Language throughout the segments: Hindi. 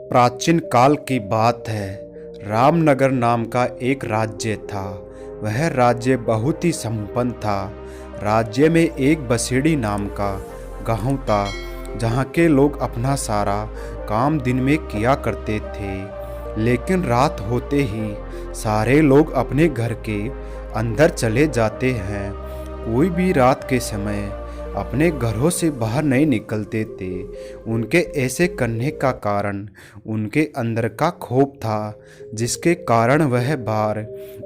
प्राचीन काल की बात है। रामनगर नाम का एक राज्य था। वह राज्य बहुत ही संपन्न था। राज्य में एक बसेड़ी नाम का गांव था, जहां के लोग अपना सारा काम दिन में किया करते थे। लेकिन रात होते ही सारे लोग अपने घर के अंदर चले जाते हैं। कोई भी रात के समय अपने घरों से बाहर नहीं निकलते थे। उनके ऐसे करने का कारण उनके अंदर का खौफ था, जिसके कारण वह बाहर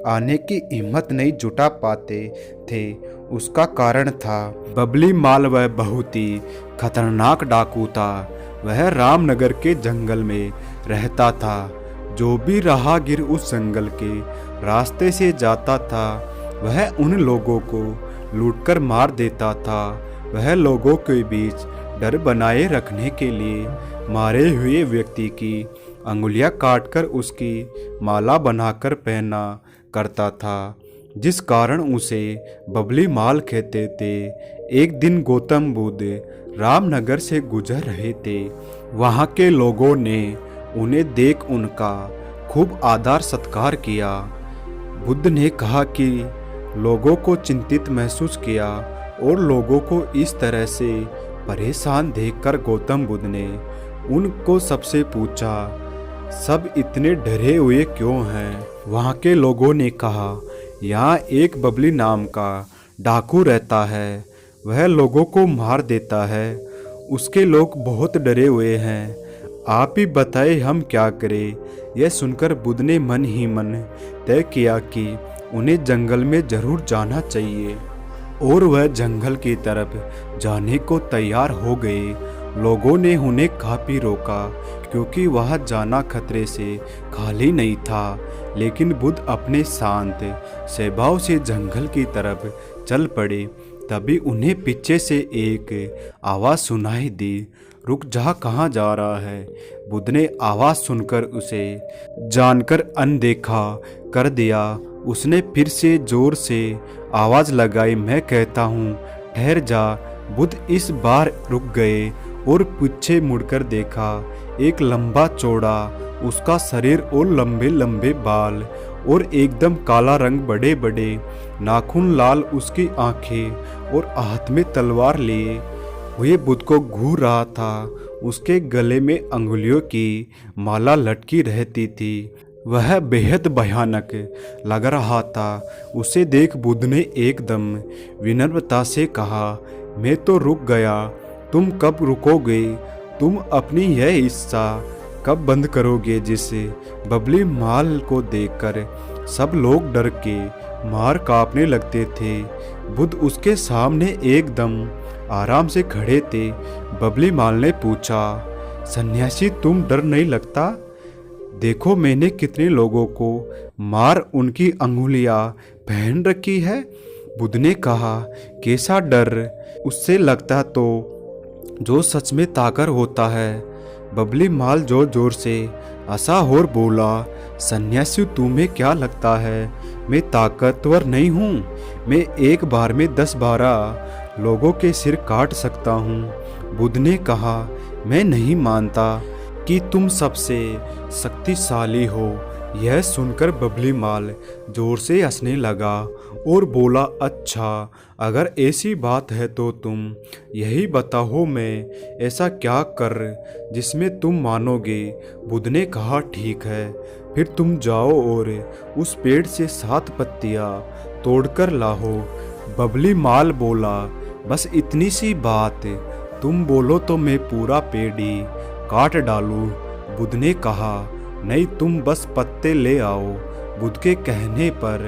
आने की हिम्मत नहीं जुटा पाते थे। उसका कारण था बबली माल। वह बहुत ही खतरनाक डाकू था। वह रामनगर के जंगल में रहता था। जो भी राहगीर उस जंगल के रास्ते से जाता था, वह उन लोगों को लूटकर मार देता था। वह लोगों के बीच डर बनाए रखने के लिए मारे हुए व्यक्ति की अंगुलियां काटकर उसकी माला बनाकर पहना करता था, जिस कारण उसे बबली माल कहते थे। एक दिन गौतम बुद्ध रामनगर से गुजर रहे थे। वहाँ के लोगों ने उन्हें देख उनका खूब आदर सत्कार किया। बुद्ध ने कहा कि लोगों को चिंतित महसूस किया और लोगों को इस तरह से परेशान देखकर गौतम बुद्ध ने उनको सबसे पूछा, सब इतने डरे हुए क्यों हैं? वहाँ के लोगों ने कहा, यहाँ एक बबली नाम का डाकू रहता है। वह लोगों को मार देता है। उसके लोग बहुत डरे हुए हैं। आप ही बताएं हम क्या करें? यह सुनकर बुद्ध ने मन ही मन तय किया कि उन्हें जंगल में जरूर जाना चाहिए, और वह जंगल की तरफ जाने को तैयार हो गए। लोगों ने उन्हें काफी रोका, क्योंकि वह जाना खतरे से खाली नहीं था। लेकिन बुद्ध अपने शांत स्वभाव से जंगल की तरफ चल पड़े। तभी उन्हें पीछे से एक आवाज़ सुनाई दी, रुक जा, कहाँ जा रहा है? बुद्ध ने आवाज़ सुनकर उसे जानकर अनदेखा कर दिया। उसने फिर से जोर से आवाज़ लगाई, मैं कहता हूँ ठहर जा। बुद्ध इस बार रुक गए और पीछे मुड़कर देखा। एक लंबा चौड़ा उसका शरीर और लंबे लंबे बाल और एकदम काला रंग, बड़े बड़े नाखून, लाल उसकी आंखें और हाथ में तलवार लिए हुए बुद्ध को घूर रहा था। उसके गले में अंगुलियों की माला लटकी रहती थी। वह बेहद भयानक लग रहा था। उसे देख बुद्ध ने एकदम विनम्रता से कहा, मैं तो रुक गया, तुम कब रुकोगे? तुम अपनी यह हिस्सा कब बंद करोगे? जिससे बबली माल को देखकर सब लोग डर के मार कांपने लगते थे। बुद्ध उसके सामने एकदम आराम से खड़े थे। बबली माल ने पूछा, सन्यासी तुम डर नहीं लगता? देखो मैंने कितने लोगों को मार उनकी अंगुलियां पहन रखी है। बुद्ध ने कहा, कैसा डर उससे लगता तो जो सच में ताकत होता है। बबली माल जोर जोर से हंसा और बोला, सन्यासी तुम्हें क्या लगता है मैं ताकतवर नहीं हूँ? मैं एक बार में 10-12 लोगों के सिर काट सकता हूँ। बुद्ध ने कहा, मैं नहीं मानता कि तुम सबसे शक्तिशाली हो। यह सुनकर बबली माल जोर से हंसने लगा और बोला, अच्छा अगर ऐसी बात है तो तुम यही बताओ मैं ऐसा क्या कर जिसमें तुम मानोगे? बुद्ध ने कहा, ठीक है, फिर तुम जाओ और उस पेड़ से 7 पत्तियां तोड़कर लाओ। बबली माल बोला, बस इतनी सी बात, तुम बोलो तो मैं पूरा पेड़ ही काट डालूं। बुद्ध ने कहा, नहीं, तुम बस पत्ते ले आओ। बुद्ध के कहने पर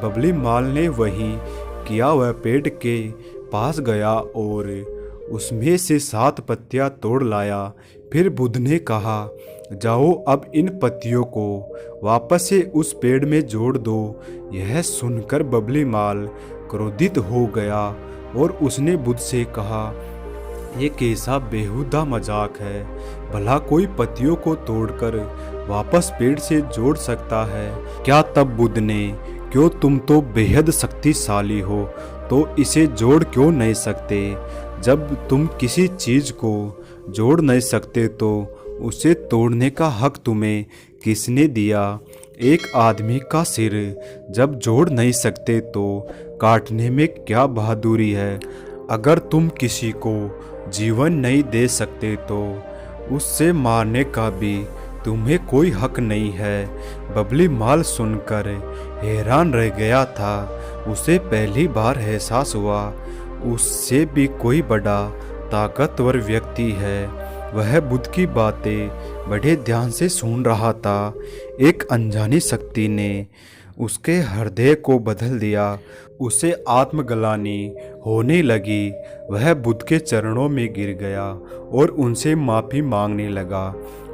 बबली माल ने वही किया। वह पेड़ के पास गया और उसमें से 7 पत्तियां तोड़ लाया। फिर बुद्ध ने कहा, जाओ अब इन पत्तियों को वापस से उस पेड़ में जोड़ दो। यह सुनकर बबली माल क्रोधित हो गया और उसने बुद्ध से कहा, ये कैसा बेहुदा मजाक है? भला कोई पत्तियों को तोड़कर वापस पेड़ से जोड़ सकता है क्या? तब बुद्ध ने, क्यों, तुम तो बेहद शक्तिशाली हो, तो इसे जोड़ क्यों नहीं सकते? जब तुम किसी चीज को जोड़ नहीं सकते तो उसे तोड़ने का हक तुम्हें किसने दिया? एक आदमी का सिर जब जोड़ नहीं सकते तो काटने में क्या बहादुरी है? अगर तुम किसी को जीवन नहीं दे सकते तो उससे मारने का भी तुम्हें कोई हक नहीं है। बबली माल सुनकर हैरान रह गया था। उसे पहली बार एहसास हुआ उससे भी कोई बड़ा ताकतवर व्यक्ति है। वह बुद्ध की बातें बड़े ध्यान से सुन रहा था। एक अनजानी शक्ति ने उसके हृदय को बदल दिया। उसे आत्मग्लानि होने लगी। वह बुद्ध के चरणों में गिर गया और उनसे माफ़ी मांगने लगा।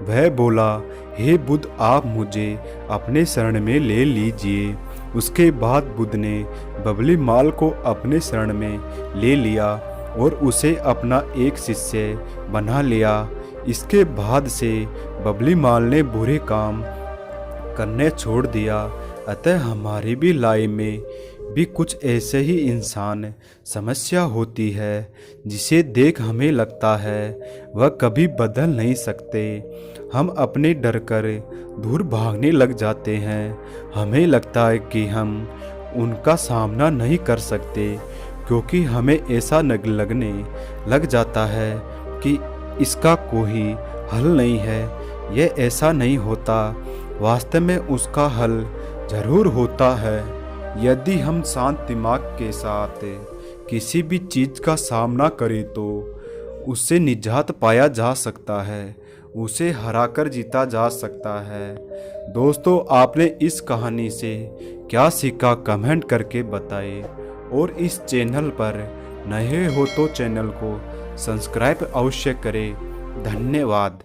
वह बोला, हे बुद्ध, आप मुझे अपने शरण में ले लीजिए। उसके बाद बुद्ध ने बबली माल को अपने शरण में ले लिया और उसे अपना एक शिष्य बना लिया। इसके बाद से बबली माल ने बुरे काम करने छोड़ दिया। अतः हमारी भी लाइफ में भी कुछ ऐसे ही इंसान समस्या होती है जिसे देख हमें लगता है वह कभी बदल नहीं सकते। हम अपने डर कर दूर भागने लग जाते हैं। हमें लगता है कि हम उनका सामना नहीं कर सकते क्योंकि हमें ऐसा लगने लग जाता है कि इसका कोई हल नहीं है। यह ऐसा नहीं होता। वास्तव में उसका हल जरूर होता है। यदि हम शांत दिमाग के साथ किसी भी चीज़ का सामना करें तो उससे निजात पाया जा सकता है, उसे हराकर जीता जा सकता है। दोस्तों, आपने इस कहानी से क्या सीखा कमेंट करके बताएं और इस चैनल पर नए हो तो चैनल को सब्सक्राइब अवश्य करें। धन्यवाद।